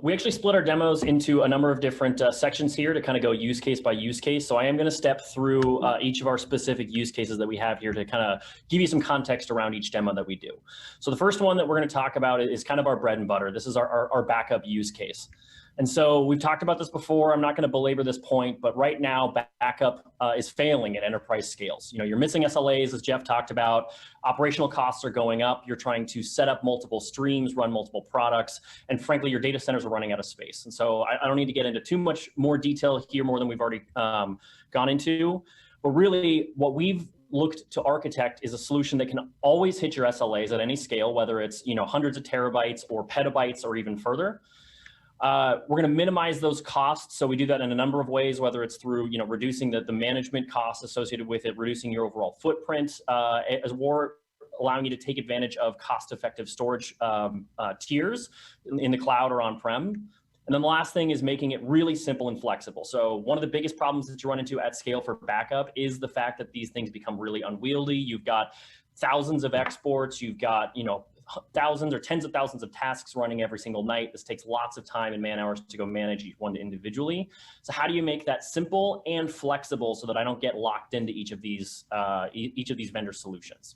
We actually split our demos into a number of different sections here to kind of go use case by use case. So I am going to step through each of our specific use cases that we have here to kind of give you some context around each demo that we do. So the first one that we're going to talk about is kind of our bread and butter. This is our backup use case. And so we've talked about this before. I'm not going to belabor this point, but right now backup is failing at enterprise scales. You're missing SLAs, as Jeff talked about. Operational costs are going up. You're trying to set up multiple streams, run multiple products, and frankly, your data centers are running out of space. And so I don't need to get into too much more detail here, more than we've already gone into. But really, what we've looked to architect is a solution that can always hit your SLAs at any scale, whether it's hundreds of terabytes or petabytes or even further. We're going to minimize those costs. So we do that in a number of ways, whether it's through reducing the management costs associated with it, reducing your overall footprint, or allowing you to take advantage of cost-effective storage tiers in the cloud or on-prem. And then the last thing is making it really simple and flexible. So one of the biggest problems that you run into at scale for backup is the fact that these things become really unwieldy. You've got thousands of exports. You've got thousands or tens of thousands of tasks running every single night. This takes lots of time and man hours to go manage each one individually. So how do you make that simple and flexible so that I don't get locked into each of these vendor solutions?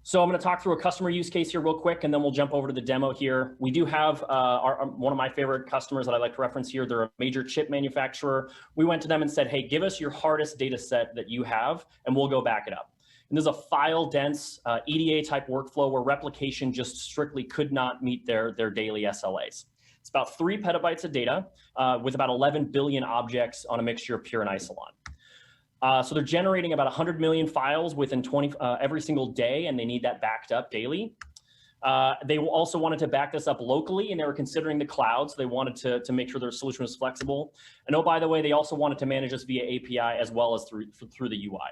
So I'm going to talk through a customer use case here real quick, and then we'll jump over to the demo here. We do have one of my favorite customers that I like to reference here. They're a major chip manufacturer. We went to them and said, hey, give us your hardest data set that you have, and we'll go back it up. And there's a file-dense EDA type workflow where replication just strictly could not meet their daily SLAs. It's about 3 petabytes of data with about 11 billion objects on a mixture of Pure and Isilon. So they're generating about 100 million files within every single day, and they need that backed up daily. They also wanted to back this up locally, and they were considering the cloud, so they wanted to make sure their solution was flexible. And oh, by the way, they also wanted to manage this via API as well as through the UI.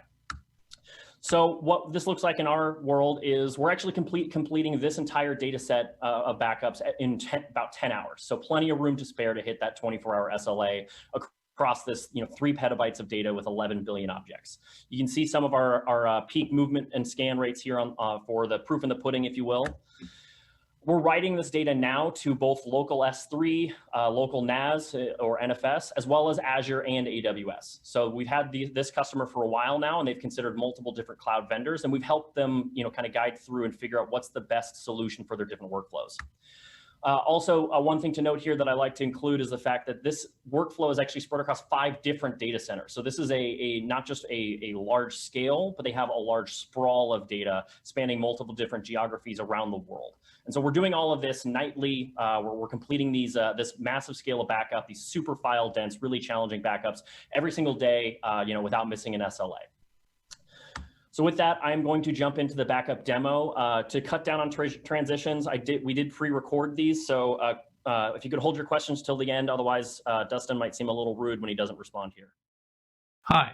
So what this looks like in our world is we're actually completing this entire data set of backups in about 10 hours. So plenty of room to spare to hit that 24-hour SLA across this 3 petabytes of data with 11 billion objects. You can see some of our peak movement and scan rates here for the proof in the pudding, if you will. We're writing this data now to both local S3, local NAS or NFS, as well as Azure and AWS. So we've had this customer for a while now, and they've considered multiple different cloud vendors, and we've helped them kind of guide through and figure out what's the best solution for their different workflows. Also, one thing to note here that I like to include is the fact that this workflow is actually spread across 5 different data centers. So this is not just a large scale, but they have a large sprawl of data spanning multiple different geographies around the world. And so we're doing all of this nightly. We're completing this massive scale of backup, these super file dense, really challenging backups every single day, without missing an SLA. So with that, I'm going to jump into the backup demo. To cut down on transitions, we did pre-record these. So if you could hold your questions till the end, otherwise Dustin might seem a little rude when he doesn't respond here. Hi,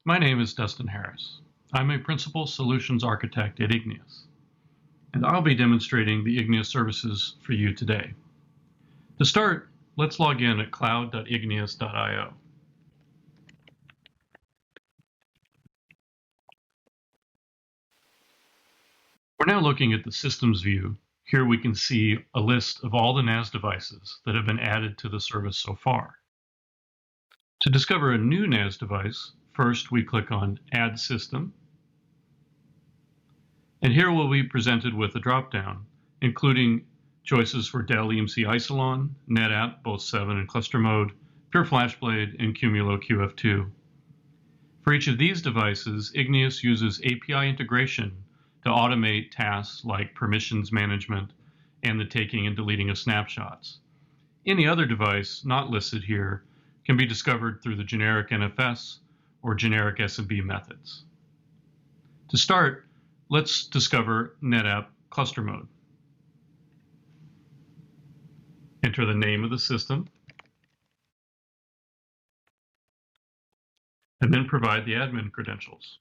my name is Dustin Harris. I'm a Principal Solutions Architect at Igneous, and I'll be demonstrating the Igneous services for you today. To start, let's log in at cloud.igneous.io. We're now looking at the systems view. Here we can see a list of all the NAS devices that have been added to the service so far. To discover a new NAS device, first we click on Add System. And here we'll be presented with a drop-down, including choices for Dell EMC Isilon, NetApp, both 7 and cluster mode, Pure FlashBlade, and Cumulo QF2. For each of these devices, Igneous uses API integration to automate tasks like permissions management and the taking and deleting of snapshots. Any other device not listed here can be discovered through the generic NFS or generic SMB methods. To start, let's discover NetApp cluster mode. Enter the name of the system, and then provide the admin credentials.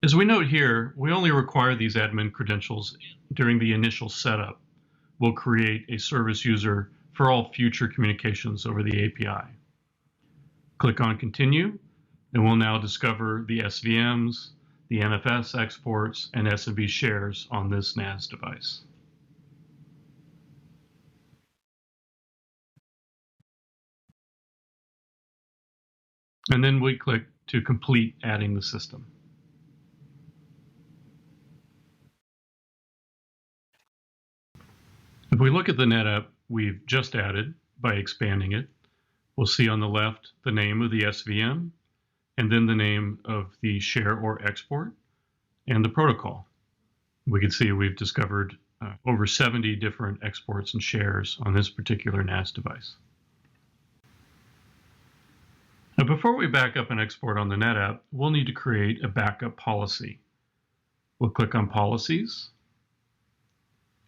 As we note here, we only require these admin credentials during the initial setup. We'll create a service user for all future communications over the API. Click on Continue, and we'll now discover the SVMs, the NFS exports, and SMB shares on this NAS device. And then we click to complete adding the system. If we look at the NetApp we've just added by expanding it, we'll see on the left the name of the SVM, and then the name of the share or export, and the protocol. We can see we've discovered over 70 different exports and shares on this particular NAS device. Now, before we back up and export on the NetApp, we'll need to create a backup policy. We'll click on Policies,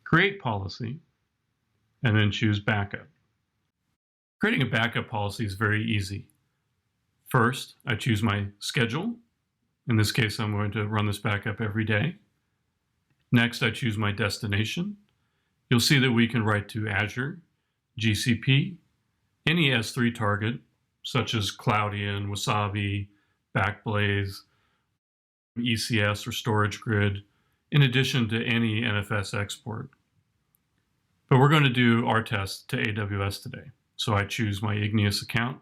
Create Policy, and then choose Backup. Creating a backup policy is very easy. First, I choose my schedule. In this case, I'm going to run this backup every day. Next, I choose my destination. You'll see that we can write to Azure, GCP, any S3 target, such as Cloudian, Wasabi, Backblaze, ECS, or Storage Grid, in addition to any NFS export. But we're going to do our test to AWS today. So I choose my Igneous account.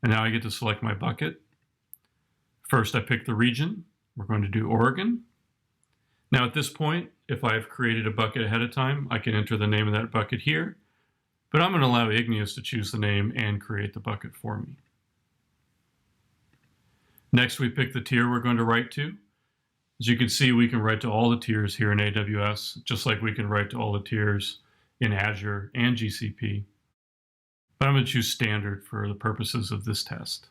And now I get to select my bucket. First, I pick the region. We're going to do Oregon. Now at this point, if I've created a bucket ahead of time, I can enter the name of that bucket here. But I'm going to allow Igneous to choose the name and create the bucket for me. Next, we pick the tier we're going to write to. As you can see, we can write to all the tiers here in AWS, just like we can write to all the tiers in Azure and GCP. But I'm going to choose standard for the purposes of this test.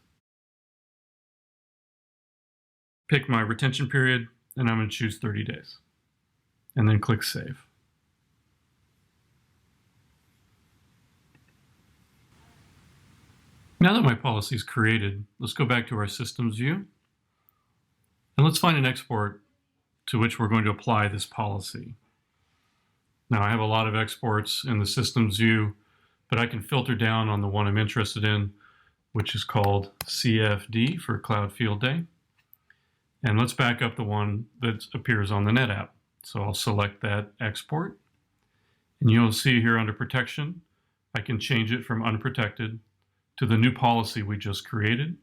Pick my retention period, and I'm going to choose 30 days. And then click Save. Now that my policy is created, let's go back to our systems view. And let's find an export to which we're going to apply this policy. Now I have a lot of exports in the systems view, but I can filter down on the one I'm interested in, which is called CFD for Cloud Field Day. And let's back up the one that appears on the NetApp. So I'll select that export. And you'll see here under protection, I can change it from unprotected to the new policy we just created.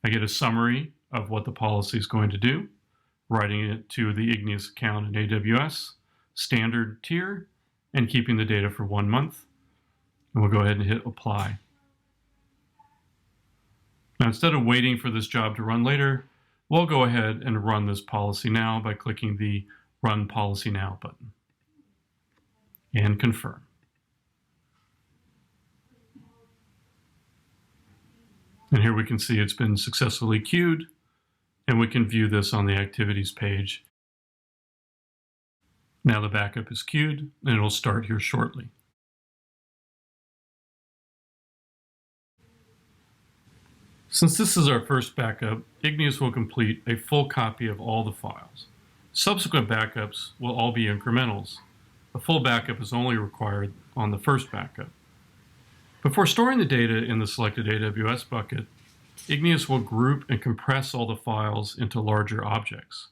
I get a summary of what the policy is going to do, writing it to the Igneous account in AWS, standard tier, and keeping the data for 1 month. And we'll go ahead and hit apply. Now, instead of waiting for this job to run later, we'll go ahead and run this policy now by clicking the Run Policy Now button and confirm. And here we can see it's been successfully queued, and we can view this on the activities page. Now the backup is queued, and it'll start here shortly. Since this is our first backup, Igneous will complete a full copy of all the files. Subsequent backups will all be incrementals. A full backup is only required on the first backup. Before storing the data in the selected AWS bucket, Igneous will group and compress all the files into larger objects.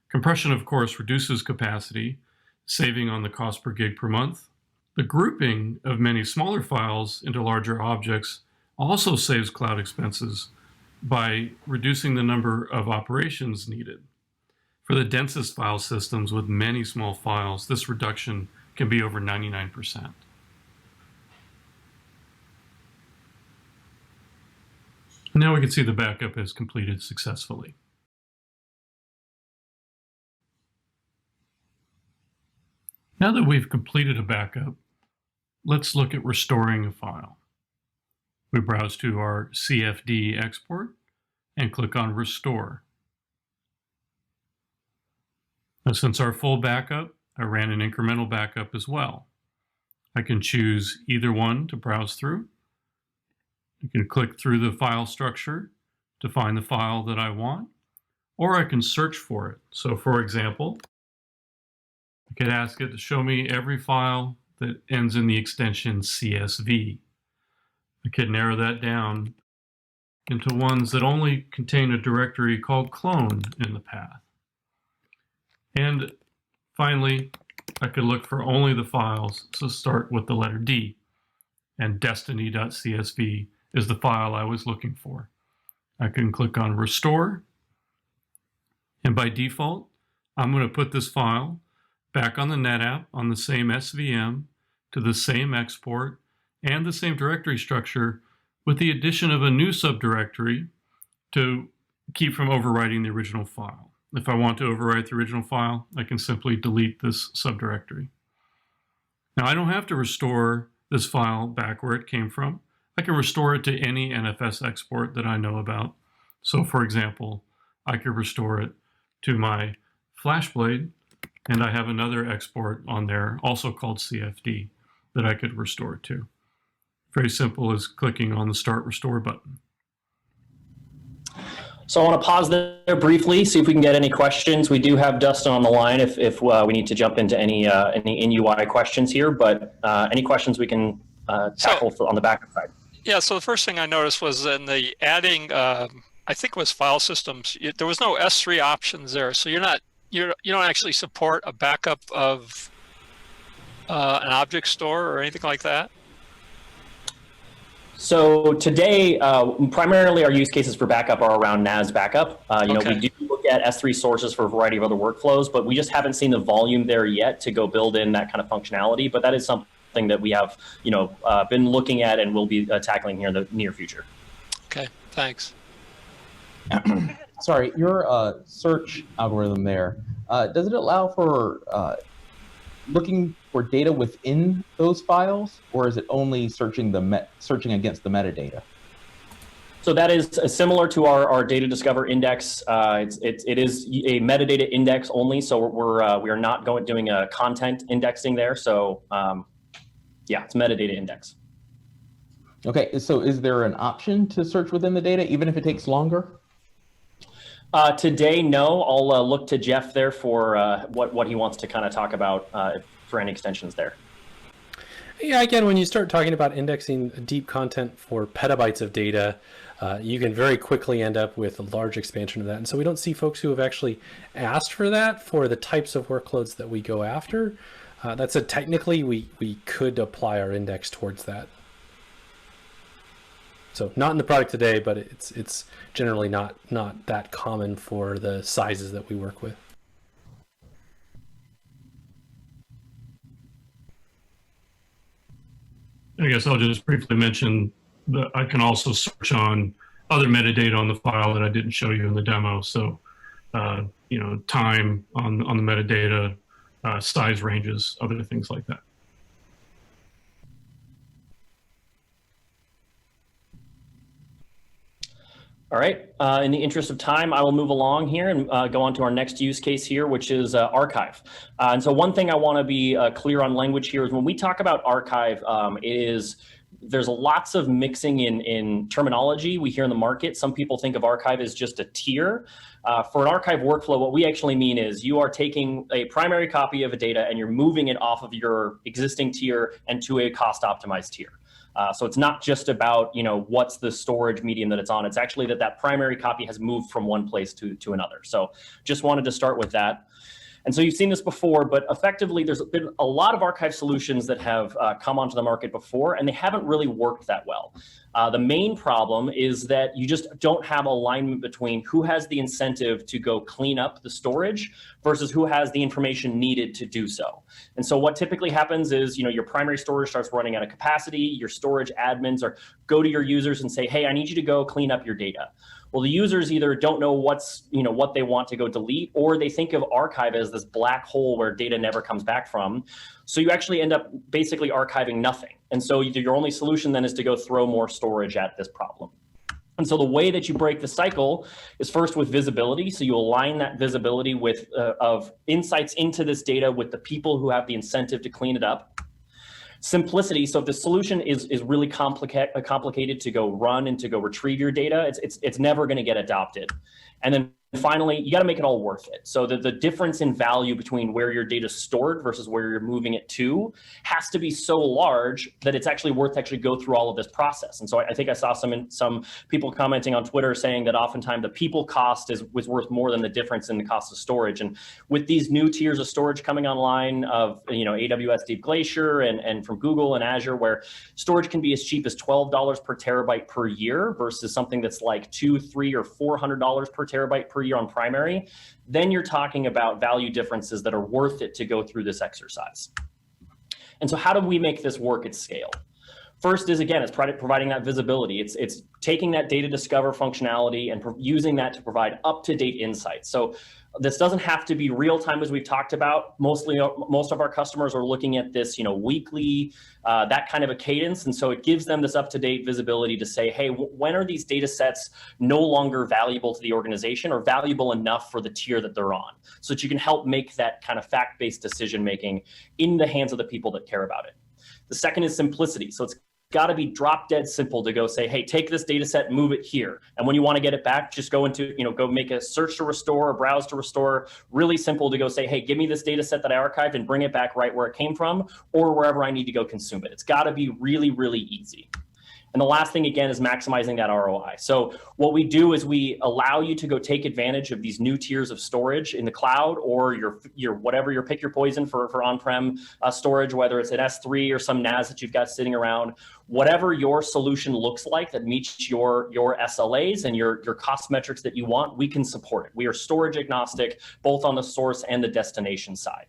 Compression, of course, reduces capacity, saving on the cost per gig per month. The grouping of many smaller files into larger objects also saves cloud expenses by reducing the number of operations needed. For the densest file systems with many small files, this reduction can be over 99%. Now we can see the backup is completed successfully. Now that we've completed a backup, let's look at restoring a file. We browse to our CFD export and click on Restore. Now, since our full backup, I ran an incremental backup as well. I can choose either one to browse through. You can click through the file structure to find the file that I want, or I can search for it. So for example, I could ask it to show me every file that ends in the extension CSV. I could narrow that down into ones that only contain a directory called clone in the path. And finally, I could look for only the files, so start with the letter D, and destiny.csv is the file I was looking for. I can click on Restore, and by default, I'm going to put this file back on the NetApp on the same SVM to the same export and the same directory structure, with the addition of a new subdirectory to keep from overwriting the original file. If I want to overwrite the original file, I can simply delete this subdirectory. Now, I don't have to restore this file back where it came from. I can restore it to any NFS export that I know about. So, for example, I could restore it to my FlashBlade, and I have another export on there, also called CFD, that I could restore it to. Very simple as clicking on the Start Restore button. So I want to pause there briefly, see if we can get any questions. We do have Dustin on the line if we need to jump into any in-UI questions here, but any questions we can tackle on the back side. Yeah, so the first thing I noticed was in the adding, I think it was file systems, there was no S3 options there. So you don't actually support a backup of an object store or anything like that? So today, primarily our use cases for backup are around NAS backup. We do look at S3 sources for a variety of other workflows, but we just haven't seen the volume there yet to go build in that kind of functionality. But that is something that we have, been looking at and will be tackling here in the near future. Okay, thanks. Sorry, your search algorithm there, does it allow for looking for data within those files, or is it only searching against the metadata? So that is similar to our data discover index. It is a metadata index only. So we are not doing a content indexing there. So yeah, it's metadata index. Okay, so is there an option to search within the data, even if it takes longer? Today, no. I'll look to Jeff there for what he wants to kind of talk about for any extensions there. Yeah, again, when you start talking about indexing deep content for petabytes of data, you can very quickly end up with a large expansion of that. And so we don't see folks who have actually asked for that for the types of workloads that we go after. That said, technically, we could apply our index towards that. So not in the product today, but it's generally not that common for the sizes that we work with. I guess I'll just briefly mention that I can also search on other metadata on the file that I didn't show you in the demo. So, time on the metadata, size ranges, other things like that. All right. In the interest of time, I will move along here and go on to our next use case here, which is archive. And so one thing I want to be clear on language here is when we talk about archive, there's lots of mixing in terminology we hear in the market. Some people think of archive as just a tier. For an archive workflow, what we actually mean is you are taking a primary copy of a data and you're moving it off of your existing tier and to a cost optimized tier. So it's not just about, what's the storage medium that it's on. It's actually that primary copy has moved from one place to another. So just wanted to start with that. And so you've seen this before, but effectively there's been a lot of archive solutions that have come onto the market before, and they haven't really worked that well. The main problem is that you just don't have alignment between who has the incentive to go clean up the storage versus who has the information needed to do so. And so what typically happens is, your primary storage starts running out of capacity, your storage admins go to your users and say, hey, I need you to go clean up your data. Well, the users either don't know what they want to go delete, or they think of archive as this black hole where data never comes back from. So you actually end up basically archiving nothing. And so your only solution then is to go throw more storage at this problem. And so the way that you break the cycle is first with visibility. So you align that visibility with of insights into this data with the people who have the incentive to clean it up. Simplicity. So if the solution is really complicated to go run and to go retrieve your data, it's never going to get adopted. And then finally, you got to make it all worth it. So the difference in value between where your data is stored versus where you're moving it to has to be so large that it's actually worth go through all of this process. And so I think I saw some people commenting on Twitter saying that oftentimes the people cost was worth more than the difference in the cost of storage. And with these new tiers of storage coming online of AWS Deep Glacier and from Google and Azure, where storage can be as cheap as $12 per terabyte per year versus something that's like $200, $300, or $400 per terabyte per year on primary, then you're talking about value differences that are worth it to go through this exercise. And so how do we make this work at scale? First is, again, it's providing that visibility. It's taking that data discover functionality and using that to provide up-to-date insights. So this doesn't have to be real time, as we've talked about. Most of our customers are looking at this, weekly, that kind of a cadence. And so it gives them this up-to-date visibility to say, hey, when are these data sets no longer valuable to the organization or valuable enough for the tier that they're on, so that you can help make that kind of fact-based decision-making in the hands of the people that care about it. The second is simplicity. So it's got to be drop dead simple to go say, hey, take this data set, move it here. And when you want to get it back, just go into, go make a search to restore, a browse to restore. Really simple to go say, hey, give me this data set that I archived and bring it back right where it came from or wherever I need to go consume it. It's got to be really, really easy. And the last thing, again, is maximizing that ROI. So what we do is we allow you to go take advantage of these new tiers of storage in the cloud or your whatever your pick your poison for on-prem storage, whether it's an S3 or some NAS that you've got sitting around. Whatever your solution looks like that meets your SLAs and your cost metrics that you want, we can support it. We are storage agnostic, both on the source and the destination side.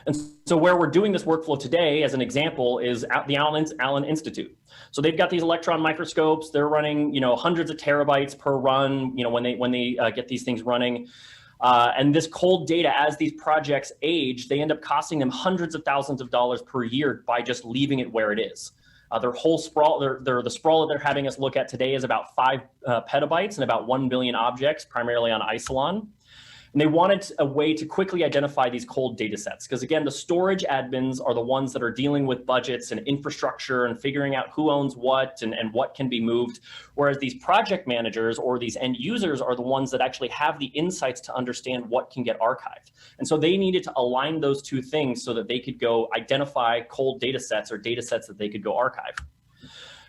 And so where we're doing this workflow today, as an example, is at the Allen Institute. So they've got these electron microscopes. They're running, hundreds of terabytes per run, when they get these things running. And this cold data, as these projects age, they end up costing them hundreds of thousands of dollars per year by just leaving it where it is. Their whole sprawl, the sprawl that they're having us look at today is about 5 petabytes and about 1 billion objects, primarily on Isilon. And they wanted a way to quickly identify these cold data sets. Because again, the storage admins are the ones that are dealing with budgets and infrastructure and figuring out who owns what and what can be moved. Whereas these project managers or these end users are the ones that actually have the insights to understand what can get archived. And so they needed to align those two things so that they could go identify cold data sets or data sets that they could go archive.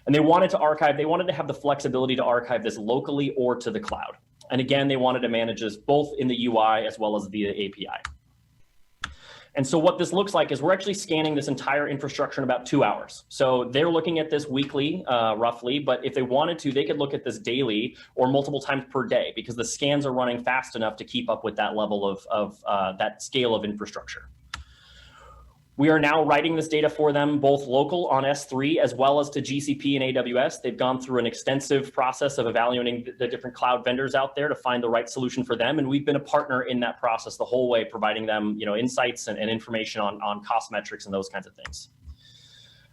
And they wanted to have the flexibility to archive this locally or to the cloud. And again, they wanted to manage this both in the UI as well as via API. And so what this looks like is we're actually scanning this entire infrastructure in about 2 hours. So they're looking at this weekly, roughly, but if they wanted to, they could look at this daily or multiple times per day because the scans are running fast enough to keep up with that level of that scale of infrastructure. We are now writing this data for them, both local on S3 as well as to GCP and AWS. They've gone through an extensive process of evaluating the different cloud vendors out there to find the right solution for them. And we've been a partner in that process the whole way, providing them insights and information on cost metrics and those kinds of things.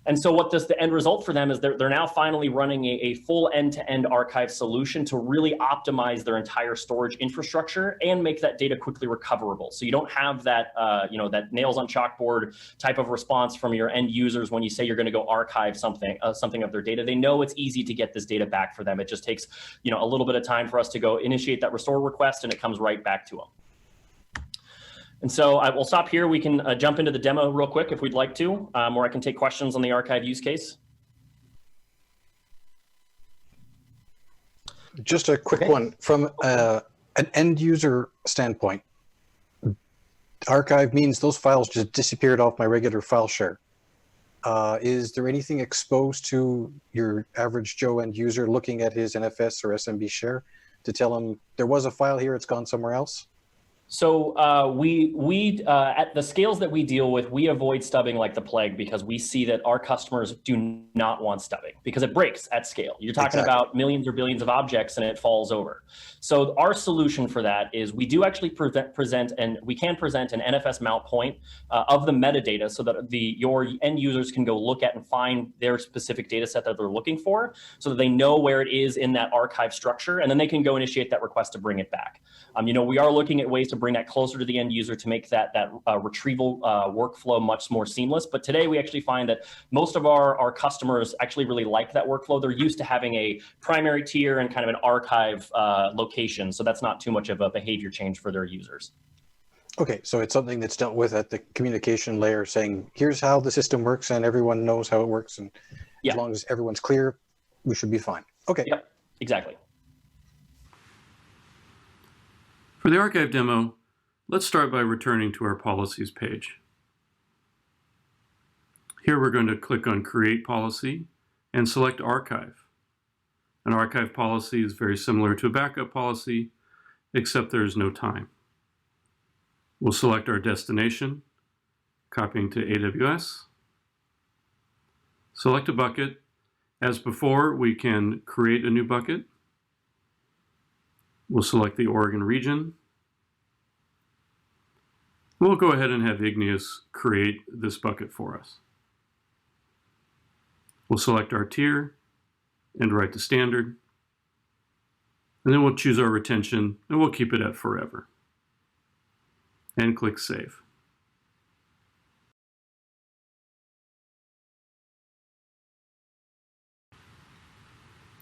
And so what the end result for them is they're now finally running a full end-to-end archive solution to really optimize their entire storage infrastructure and make that data quickly recoverable. So you don't have that, that nails on chalkboard type of response from your end users when you say you're going to go archive something of their data. They know it's easy to get this data back for them. It just takes, a little bit of time for us to go initiate that restore request and it comes right back to them. And so I will stop here. We can jump into the demo real quick if we'd like to, or I can take questions on the archive use case. Just a quick one from an end user standpoint. Archive means those files just disappeared off my regular file share. Is there anything exposed to your average Joe end user looking at his NFS or SMB share to tell him there was a file here, it's gone somewhere else? So we at the scales that we deal with, we avoid stubbing like the plague because we see that our customers do not want stubbing because it breaks at scale. You're talking about millions or billions of objects and it falls over. So our solution for that is we do actually present an NFS mount point of the metadata so that your end users can go look at and find their specific data set that they're looking for so that they know where it is in that archive structure, and then they can go initiate that request to bring it back. We are looking at ways to bring that closer to the end user to make that retrieval workflow much more seamless. But today we actually find that most of our customers actually really like that workflow. They're used to having a primary tier and kind of an archive location. So that's not too much of a behavior change for their users. Okay, so it's something that's dealt with at the communication layer, saying, here's how the system works and everyone knows how it works. And as long as everyone's clear, we should be fine. Okay. Yep, exactly. For the archive demo, let's start by returning to our policies page. Here we're going to click on Create Policy and select Archive. An archive policy is very similar to a backup policy, except there's no time. We'll select our destination, copying to AWS. Select a bucket. As before, we can create a new bucket. We'll select the Oregon region. We'll go ahead and have Igneous create this bucket for us. We'll select our tier and write the standard. And then we'll choose our retention and we'll keep it at forever. And click Save.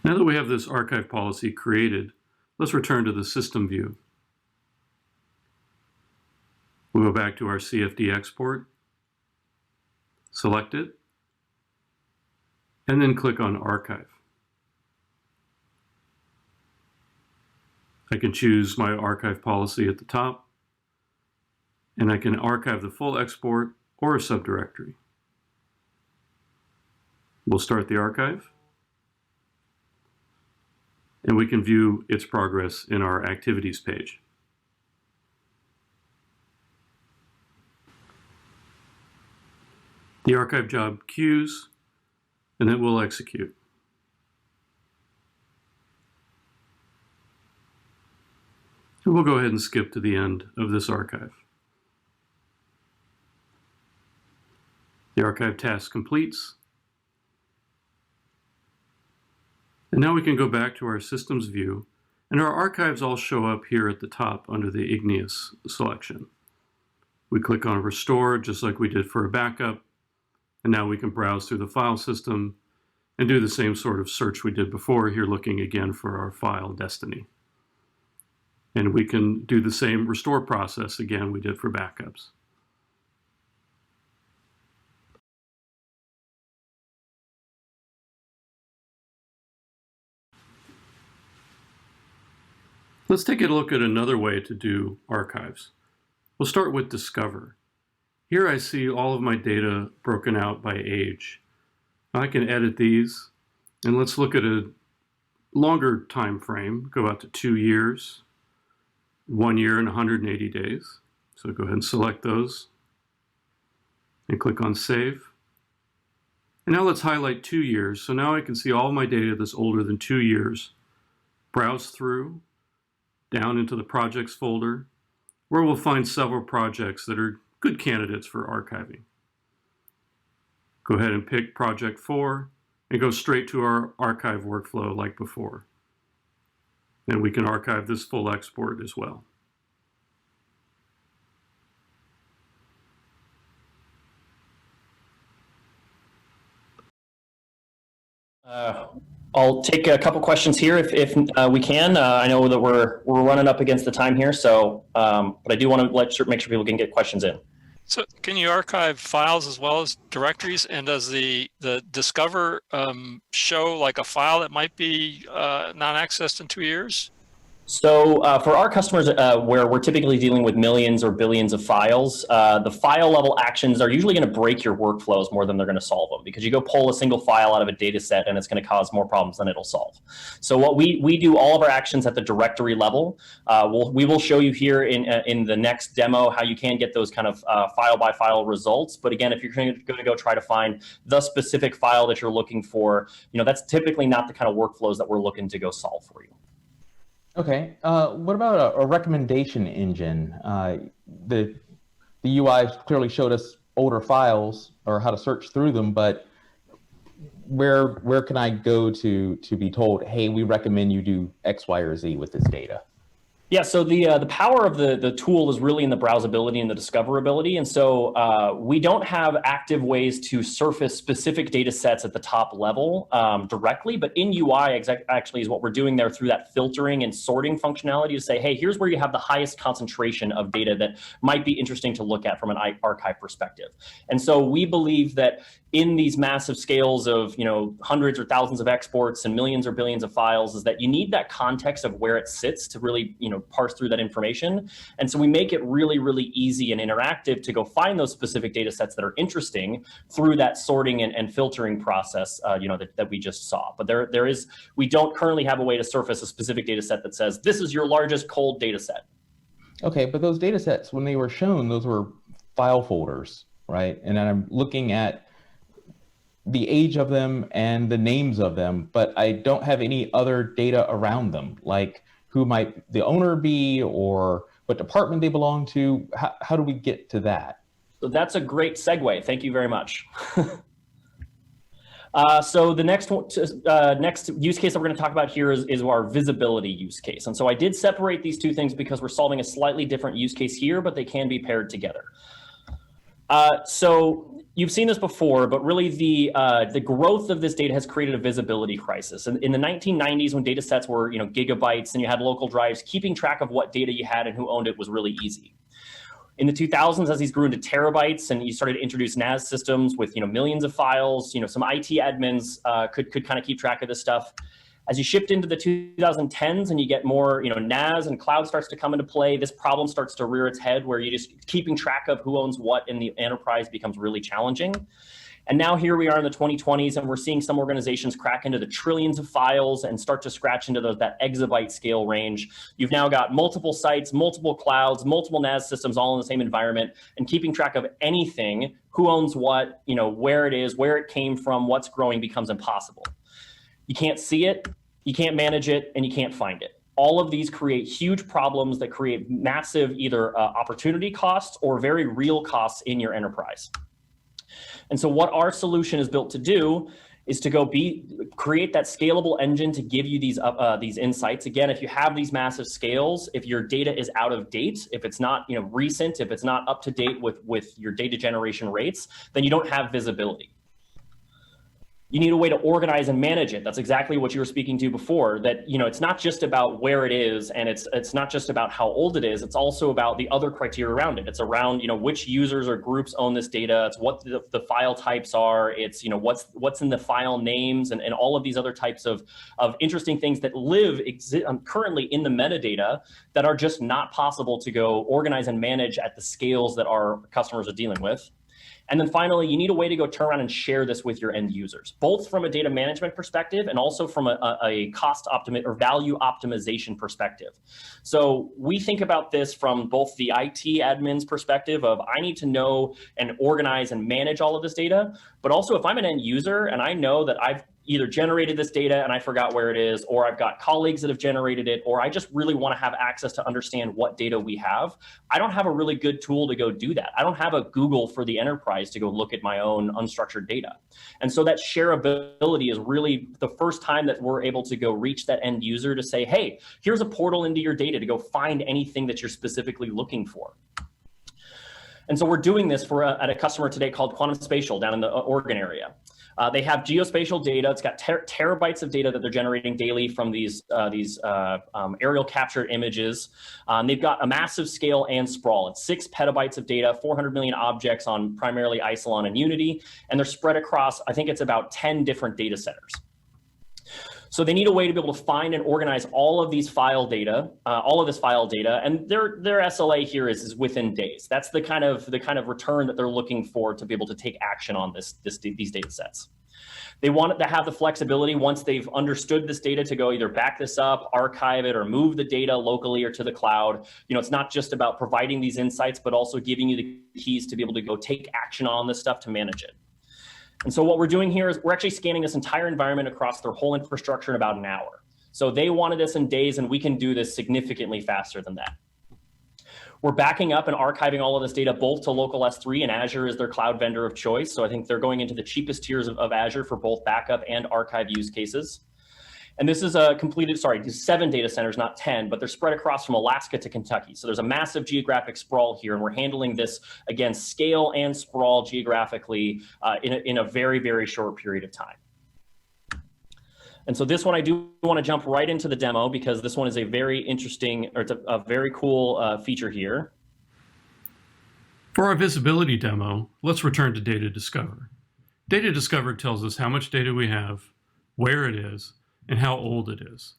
Now that we have this archive policy created, let's return to the system view. We'll go back to our CFD export, select it, and then click on Archive. I can choose my archive policy at the top, and I can archive the full export or a subdirectory. We'll start the archive, and we can view its progress in our activities page. The archive job queues, and it will execute. And we'll go ahead and skip to the end of this archive. The archive task completes. And now we can go back to our systems view, and our archives all show up here at the top under the Igneous selection. We click on Restore, just like we did for a backup, and now we can browse through the file system and do the same sort of search we did before, here looking again for our file Destiny. And we can do the same restore process again we did for backups. Let's take a look at another way to do archives. We'll start with Discover. Here I see all of my data broken out by age. I can edit these, and let's look at a longer time frame, go out to 2 years, 1 year and 180 days. So go ahead and select those and click on Save. And now let's highlight 2 years. So now I can see all my data that's older than 2 years. Browse through, down into the projects folder, where we'll find several projects that are good candidates for archiving. Go ahead and pick project 4 and go straight to our archive workflow like before. And we can archive this full export as well. I'll take a couple questions here if we can. I know that we're running up against the time here, so but I do want to make sure people can get questions in. So can you archive files as well as directories? And does the Discover show like a file that might be non-accessed in 2 years? So for our customers where we're typically dealing with millions or billions of files, the file level actions are usually going to break your workflows more than they're going to solve them, because you go pull a single file out of a data set and it's going to cause more problems than it'll solve. So what we do all of our actions at the directory level. We will show you here in the next demo how you can get those kind of file by file results. But again, if you're going to go try to find the specific file that you're looking for, that's typically not the kind of workflows that we're looking to go solve for you. Okay. What about a recommendation engine? The UI clearly showed us older files or how to search through them, but where can I go to be told, hey, we recommend you do X, Y, or Z with this data? Yeah, so the power of the tool is really in the browsability and the discoverability. And so we don't have active ways to surface specific data sets at the top level directly, but in UI actually is what we're doing there through that filtering and sorting functionality to say, hey, here's where you have the highest concentration of data that might be interesting to look at from an archive perspective. And so we believe that in these massive scales of hundreds or thousands of exports and millions or billions of files is that you need that context of where it sits to really parse through that information. And so we make it really, really easy and interactive to go find those specific data sets that are interesting through that sorting and filtering process that we just saw. But we don't currently have a way to surface a specific data set that says this is your largest cold data set. Okay, but those data sets, when they were shown, those were file folders, right? And I'm looking at the age of them and the names of them, but I don't have any other data around them, like who might the owner be or what department they belong to. How do we get to that? So that's a great segue. Thank you very much. So the next use case that we're going to talk about here is our visibility use case. And so I did separate these two things because we're solving a slightly different use case here, but they can be paired together. So you've seen this before, but really the growth of this data has created a visibility crisis. And in the 1990s, when data sets were gigabytes and you had local drives, keeping track of what data you had and who owned it was really easy. In the 2000s, as these grew into terabytes and you started to introduce NAS systems with millions of files, some IT admins could kind of keep track of this stuff. As you shift into the 2010s and you get more, NAS and cloud starts to come into play, this problem starts to rear its head where you just keeping track of who owns what in the enterprise becomes really challenging. And now here we are in the 2020s and we're seeing some organizations crack into the trillions of files and start to scratch into that exabyte-scale range. You've now got multiple sites, multiple clouds, multiple NAS systems all in the same environment, and keeping track of anything, who owns what, where it is, where it came from, what's growing becomes impossible. You can't see it, you can't manage it, and you can't find it. All of these create huge problems that create massive either opportunity costs or very real costs in your enterprise. And so what our solution is built to do is to create that scalable engine to give you these insights. Again, if you have these massive scales, if your data is out of date, if it's not recent, if it's not up to date with your data generation rates, then you don't have visibility. You need a way to organize and manage it. That's exactly what you were speaking to before, that it's not just about where it is and it's not just about how old it is, it's also about the other criteria around it. It's around which users or groups own this data, it's what the file types are, it's what's in the file names and all of these other types of interesting things that live currently in the metadata that are just not possible to go organize and manage at the scales that our customers are dealing with. And then finally, you need a way to go turn around and share this with your end users, both from a data management perspective and also from a cost or value optimization perspective. So we think about this from both the IT admin's perspective of I need to know and organize and manage all of this data, but also if I'm an end user and I know that I've either generated this data and I forgot where it is, or I've got colleagues that have generated it, or I just really want to have access to understand what data we have, I don't have a really good tool to go do that. I don't have a Google for the enterprise to go look at my own unstructured data. And so that shareability is really the first time that we're able to go reach that end user to say, hey, here's a portal into your data to go find anything that you're specifically looking for. And so we're doing this at a customer today called Quantum Spatial down in the Oregon area. They have geospatial data. It's got terabytes of data that they're generating daily from these aerial captured images. They've got a massive scale and sprawl. It's 6 petabytes of data, 400 million objects on primarily Isilon and Unity, and they're spread across, I think it's about 10 different data centers. So they need a way to be able to find and organize all of these file data, all of this file data, and their SLA here is within days. That's the kind of return that they're looking for to be able to take action on these data sets. They want to have the flexibility once they've understood this data to go either back this up, archive it, or move the data locally or to the cloud. It's not just about providing these insights, but also giving you the keys to be able to go take action on this stuff to manage it. And so what we're doing here is we're actually scanning this entire environment across their whole infrastructure in about an hour. So they wanted this in days, and we can do this significantly faster than that. We're backing up and archiving all of this data both to local S3, and Azure is their cloud vendor of choice. So I think they're going into the cheapest tiers of Azure for both backup and archive use cases. And this is these 7 data centers, not 10, but they're spread across from Alaska to Kentucky. So there's a massive geographic sprawl here, and we're handling this, again, scale and sprawl geographically in a very, very short period of time. And so this one, I do want to jump right into the demo because this one is a very interesting, or it's a very cool feature here. For our visibility demo, let's return to Data Discover. Data Discover tells us how much data we have, where it is, and how old it is.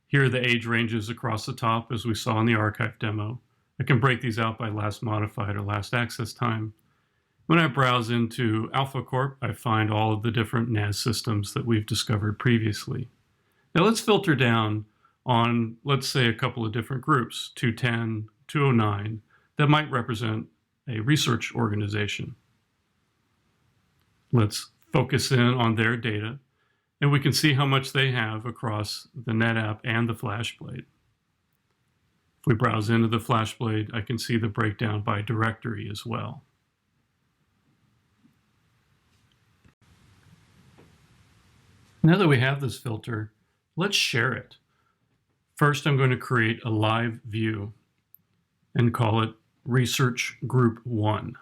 Here are the age ranges across the top, as we saw in the archive demo. I can break these out by last modified or last access time. When I browse into AlphaCorp, I find all of the different NAS systems that we've discovered previously. Now let's filter down on, let's say, a couple of different groups, 210, 209, that might represent a research organization. Let's focus in on their data, and we can see how much they have across the NetApp and the FlashBlade. If we browse into the FlashBlade, I can see the breakdown by directory as well. Now that we have this filter, let's share it. First, I'm going to create a live view and call it Research Group 1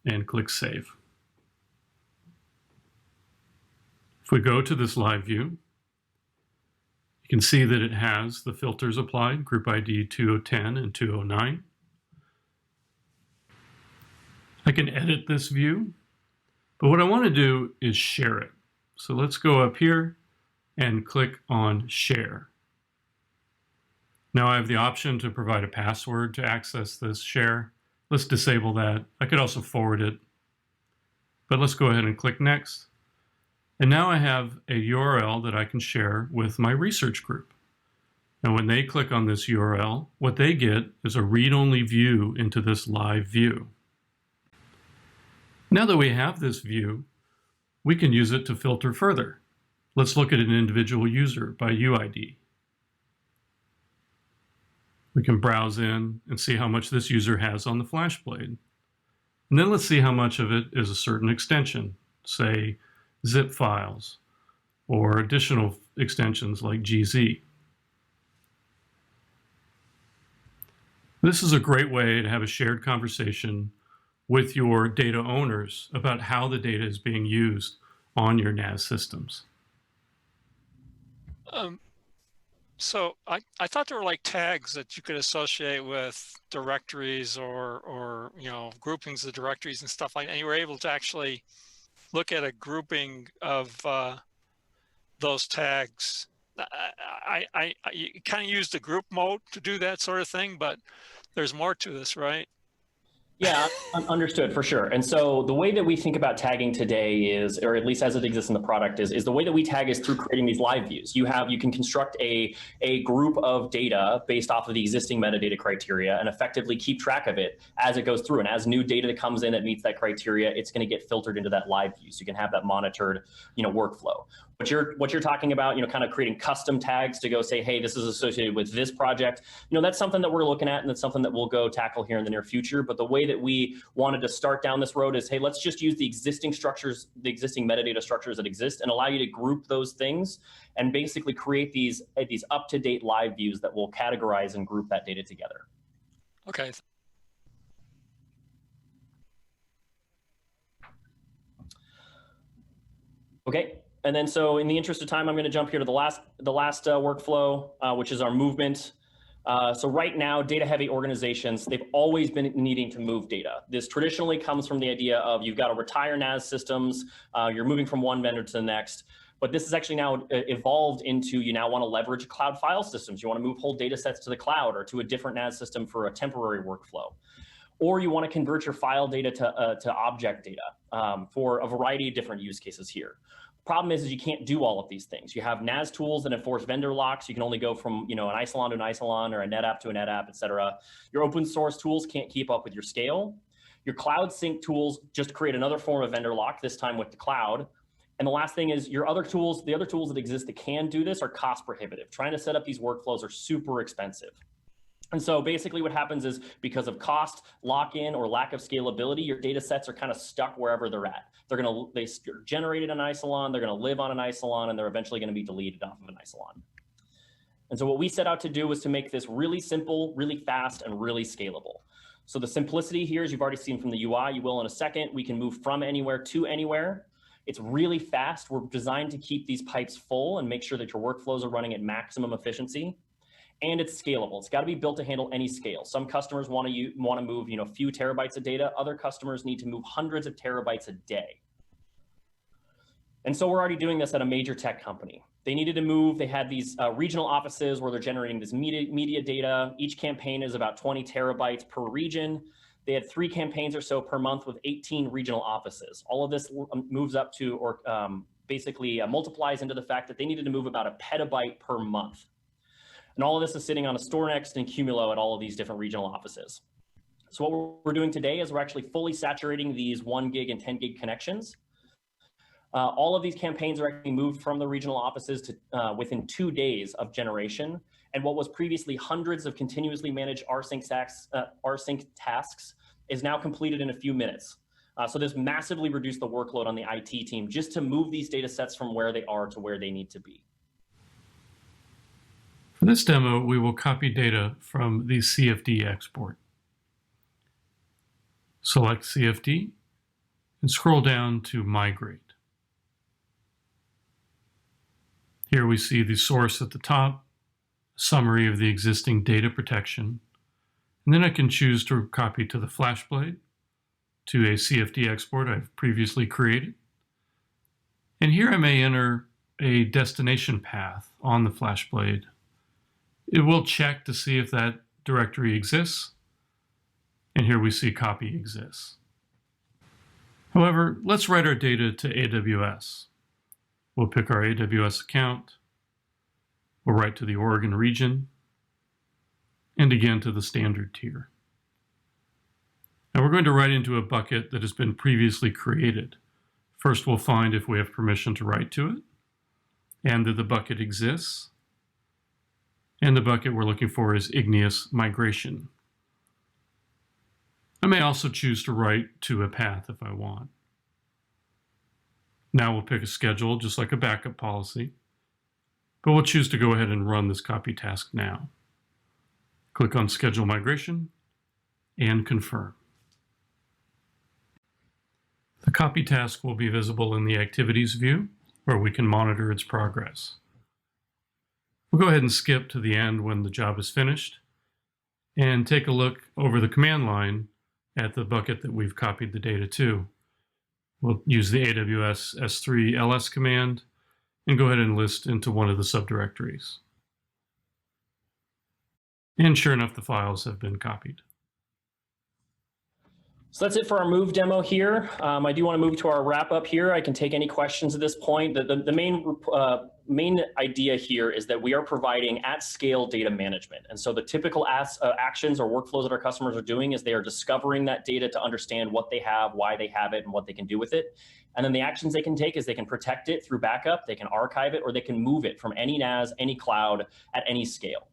and click Save. If we go to this live view, you can see that it has the filters applied, group ID 2010 and 209. I can edit this view, but what I want to do is share it. So let's go up here and click on Share. Now I have the option to provide a password to access this share. Let's disable that. I could also forward it, but let's go ahead and click Next. And now I have a URL that I can share with my research group. Now when they click on this URL, what they get is a read-only view into this live view. Now that we have this view, we can use it to filter further. Let's look at an individual user by UID. We can browse in and see how much this user has on the FlashBlade. And then let's see how much of it is a certain extension, say zip files, or additional extensions like GZ. This is a great way to have a shared conversation with your data owners about how the data is being used on your NAS systems. So I thought there were like tags that you could associate with directories or groupings of directories and stuff like that. And you were able to actually look at a grouping of those tags. You kind of use the group mode to do that sort of thing, but there's more to this, right? Yeah, understood for sure. And so the way that we think about tagging today is, or at least as it exists in the product, is the way that we tag is through creating these live views. You can construct a group of data based off of the existing metadata criteria and effectively keep track of it as it goes through. And as new data that comes in that meets that criteria, it's going to get filtered into that live view. So you can have that monitored, workflow. What you're talking about, kind of creating custom tags to go say, hey, this is associated with this project. That's something that we're looking at, and that's something that we'll go tackle here in the near future. But the way that we wanted to start down this road is, hey, let's just use the existing structures, the existing metadata structures that exist, and allow you to group those things and basically create these up-to-date live views that will categorize and group that data together. Okay. Okay. And then, so in the interest of time, I'm going to jump here to the last workflow, which is our movement. So right now, data-heavy organizations, they've always been needing to move data. This traditionally comes from the idea of you've got to retire NAS systems, you're moving from one vendor to the next. But this is actually now evolved into, you now want to leverage cloud file systems. You want to move whole data sets to the cloud or to a different NAS system for a temporary workflow. Or you want to convert your file data to object data for a variety of different use cases here. Problem is you can't do all of these things. You have NAS tools that enforce vendor locks. You can only go from an Isilon to an Isilon or a NetApp to a NetApp, et cetera. Your open source tools can't keep up with your scale. Your cloud sync tools just create another form of vendor lock, this time with the cloud. And the last thing is your other tools, the other tools that exist that can do this are cost prohibitive. Trying to set up these workflows are super expensive. And so basically what happens is because of cost, lock-in, or lack of scalability, your data sets are kind of stuck wherever they're at. They're generated an isilon, they're going to live on an isilon, and they're eventually going to be deleted off of an isilon. And so what we set out to do was to make this really simple, really fast, and really scalable. So the simplicity here, as you've already seen from the UI, you will in a second, we can move from anywhere to anywhere. It's really fast. We're designed to keep these pipes full and make sure that your workflows are running at maximum efficiency. And it's scalable. It's got to be built to handle any scale. Some customers want to move, a few terabytes of data. Other customers need to move hundreds of terabytes a day. And so we're already doing this at a major tech company. They needed to move. They had these regional offices where they're generating this media data. Each campaign is about 20 terabytes per region. They had 3 campaigns or so per month with 18 regional offices. All of this moves up to, or basically multiplies into the fact that they needed to move about a petabyte per month. And all of this is sitting on a StoreNext and Cumulo at all of these different regional offices. So what we're doing today is we're actually fully saturating these 1 gig and 10 gig connections. All of these campaigns are actually moved from the regional offices to within 2 days of generation. And what was previously hundreds of continuously managed rsync tasks is now completed in a few minutes. So this massively reduced the workload on the IT team just to move these data sets from where they are to where they need to be. For this demo, we will copy data from the CFD export. Select CFD and scroll down to Migrate. Here we see the source at the top, summary of the existing data protection, and then I can choose to copy to the FlashBlade, to a CFD export I've previously created. And here I may enter a destination path on the FlashBlade. It will check to see if that directory exists, and here we see copy exists. However, let's write our data to AWS. We'll pick our AWS account, we'll write to the Oregon region, and again to the standard tier. Now we're going to write into a bucket that has been previously created. First we'll find if we have permission to write to it, and that the bucket exists. And the bucket we're looking for is Igneous migration. I may also choose to write to a path if I want. Now we'll pick a schedule, just like a backup policy, but we'll choose to go ahead and run this copy task now. Click on Schedule Migration and confirm. The copy task will be visible in the Activities view, where we can monitor its progress. We'll go ahead and skip to the end when the job is finished and take a look over the command line at the bucket that we've copied the data to. We'll use the AWS S3 ls command and go ahead and list into one of the subdirectories. And sure enough, the files have been copied. So that's it for our move demo here. I do want to move to our wrap up here. I can take any questions at this point. The main idea here is that we are providing at scale data management. And so the typical actions or workflows that our customers are doing is they are discovering that data to understand what they have, why they have it, and what they can do with it. And then the actions they can take is they can protect it through backup, they can archive it, or they can move it from any NAS, any cloud, at any scale.